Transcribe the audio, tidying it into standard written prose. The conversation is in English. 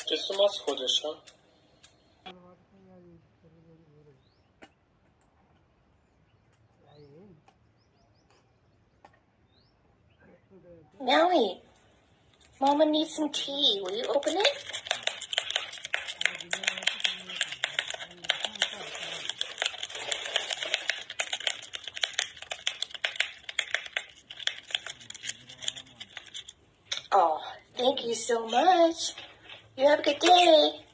Christmas خودش ها. Maui, Mama needs some tea. Will you open it? Oh, thank you so much. You have a good day.